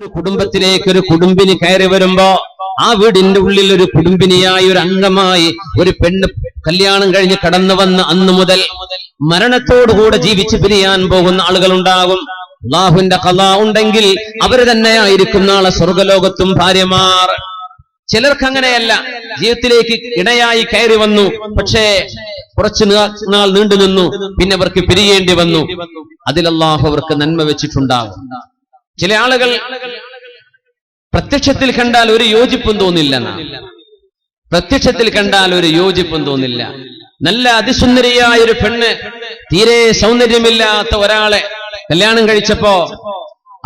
ഒരു കുടുംബത്തിലേക്ക് ഒരു കുടുംബിനി കയറി വരുമ്പോ ആ വീടിന്റെ ഉള്ളിൽ ഒരു കുടുംബിനിയായി ഒരു അംഗമായി ഒരു പെണ്ണ് കല്യാണം കഴിഞ്ഞ് കടന്നു വന്ന് അന്നു മുതൽ മരണത്തോടുകൂടെ ജീവിച്ച് പിരിയാൻ പോകുന്ന ആളുകളുണ്ടാകും. അല്ലാഹുവിന്റെ ഖളാ ഉണ്ടെങ്കിൽ അവർ തന്നെയായിരിക്കും നാളെ സ്വർഗലോകത്തും ഭാര്യമാർ. ചിലർക്ക് അങ്ങനെയല്ല, ജീവിതത്തിലേക്ക് ഇണയായി കയറി വന്നു, പക്ഷേ കുറച്ചു നാൾ നീണ്ടു നിന്നു, പിന്നെ അവർക്ക് പിരിയേണ്ടി വന്നു. അതിൽ അല്ലാഹു അവർക്ക് നന്മ വെച്ചിട്ടുണ്ടാകും. ചില ആളുകൾ പ്രത്യക്ഷത്തിൽ കണ്ടാൽ ഒരു യോജിപ്പും തോന്നില്ല, പ്രത്യക്ഷത്തിൽ കണ്ടാൽ ഒരു യോജിപ്പും തോന്നില്ല. നല്ല അതിസുന്ദരിയായ ഒരു പെണ്ണ് തീരെ സൗന്ദര്യമില്ലാത്ത ഒരാളെ കല്യാണം കഴിച്ചപ്പോ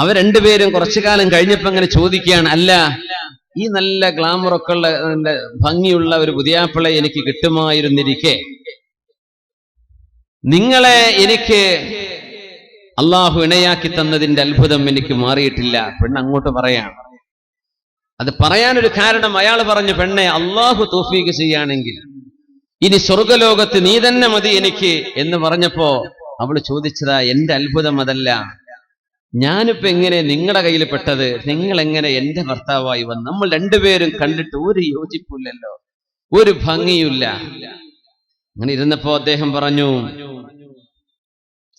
അവർ രണ്ടുപേരും കുറച്ചു കാലം കഴിഞ്ഞപ്പോ അങ്ങനെ ചോദിക്കുകയാണ്, അല്ല, ഈ നല്ല ഗ്ലാമറൊക്കെ ഉള്ള ഭംഗിയുള്ള ഒരു പുതിയാപ്പിളെ എനിക്ക് കിട്ടുമായിരുന്നിരിക്കെ നിങ്ങളെ എനിക്ക് അള്ളാഹു ഇണയാക്കി തന്നതിന്റെ അത്ഭുതം എനിക്ക് മാറിയിട്ടില്ല. പെണ്ണ് അങ്ങോട്ട് പറയാണ്. അത് പറയാനൊരു കാരണം അയാൾ പറഞ്ഞു, പെണ്ണെ, അള്ളാഹു തൗഫീഖ് ചെയ്യുകയാണെങ്കിൽ ഇനി സ്വർഗലോകത്ത് നീ തന്നെ മതി എനിക്ക് എന്ന് പറഞ്ഞപ്പോ അവള് ചോദിച്ചതാ, എന്റെ അത്ഭുതം അതല്ല, ഞാനിപ്പോ എങ്ങനെ നിങ്ങളുടെ കയ്യിൽ പെട്ടത്, നിങ്ങൾ എങ്ങനെ എന്റെ ഭർത്താവായി വന്നു? നമ്മൾ രണ്ടുപേരും കണ്ടിട്ട് ഒരു യോജിപ്പില്ലല്ലോ, ഒരു ഭംഗിയില്ല. അങ്ങനെ ഇരുന്നപ്പോ അദ്ദേഹം പറഞ്ഞു,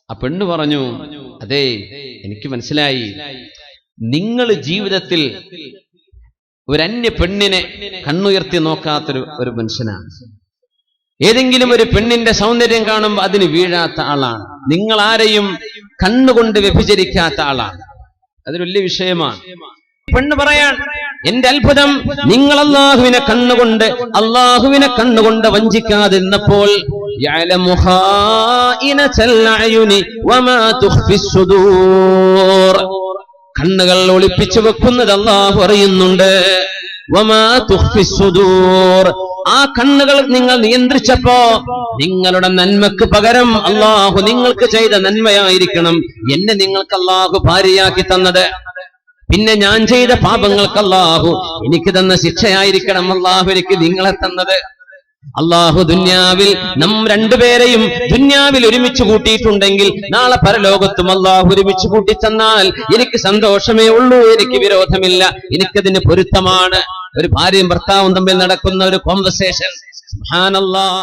ആ പെണ്ണ് പറഞ്ഞു, അതെ, എനിക്ക് മനസ്സിലായി, നിങ്ങൾ ജീവിതത്തിൽ ഒരു അന്യ പെണ്ണിനെ കണ്ണുയർത്തി നോക്കാത്തൊരു മനുഷ്യനാണ്. ഏതെങ്കിലും ഒരു പെണ്ണിന്റെ സൗന്ദര്യം കാണുമ്പോൾ അതിന് വീഴാത്ത ആളാണ്. നിങ്ങൾ ആരെയും കണ്ണുകൊണ്ട് വ്യഭിചരിക്കാത്ത ആളാണ്. അതൊരു വലിയ വിഷയമാണ്. പെണ്ണ് പറയാൻ, എന്റെ അത്ഭുതം, നിങ്ങൾ അള്ളാഹുവിനെ കണ്ണുകൊണ്ട് വഞ്ചിക്കാതിരുന്നപ്പോൾ കണ്ണുകൾ ഒളിപ്പിച്ചു വെക്കുന്നത് അള്ളാഹു അറിയുന്നുണ്ട്. ആ കണ്ണുകൾ നിങ്ങൾ നിയന്ത്രിച്ചപ്പോ നിങ്ങളുടെ നന്മക്ക് പകരം അള്ളാഹു നിങ്ങൾക്ക് ചെയ്ത നന്മയായിരിക്കണം എന്നെ നിങ്ങൾക്ക് അള്ളാഹു ഭാര്യയാക്കി തന്നത്. പിന്നെ ഞാൻ ചെയ്ത പാപങ്ങൾക്ക് അള്ളാഹു എനിക്ക് തന്ന ശിക്ഷയായിരിക്കണം അള്ളാഹു എനിക്ക് നിങ്ങളെ തന്നത്. അള്ളാഹു ദുന്യാവിൽ രണ്ടുപേരെയും ദുന്യാവിൽ ഒരുമിച്ച് കൂട്ടിയിട്ടുണ്ടെങ്കിൽ നാളെ പരലോകത്തും അള്ളാഹു ഒരുമിച്ച് കൂട്ടിത്തന്നാൽ എനിക്ക് സന്തോഷമേ ഉള്ളൂ, എനിക്ക് വിരോധമില്ല, എനിക്കതിന് പൊരുത്തമാണ്. ഒരു ഭാര്യയും ഭർത്താവും തമ്മിൽ നടക്കുന്ന ഒരു കോൺവെർസേഷൻ, സുബ്ഹാനല്ലാഹ്.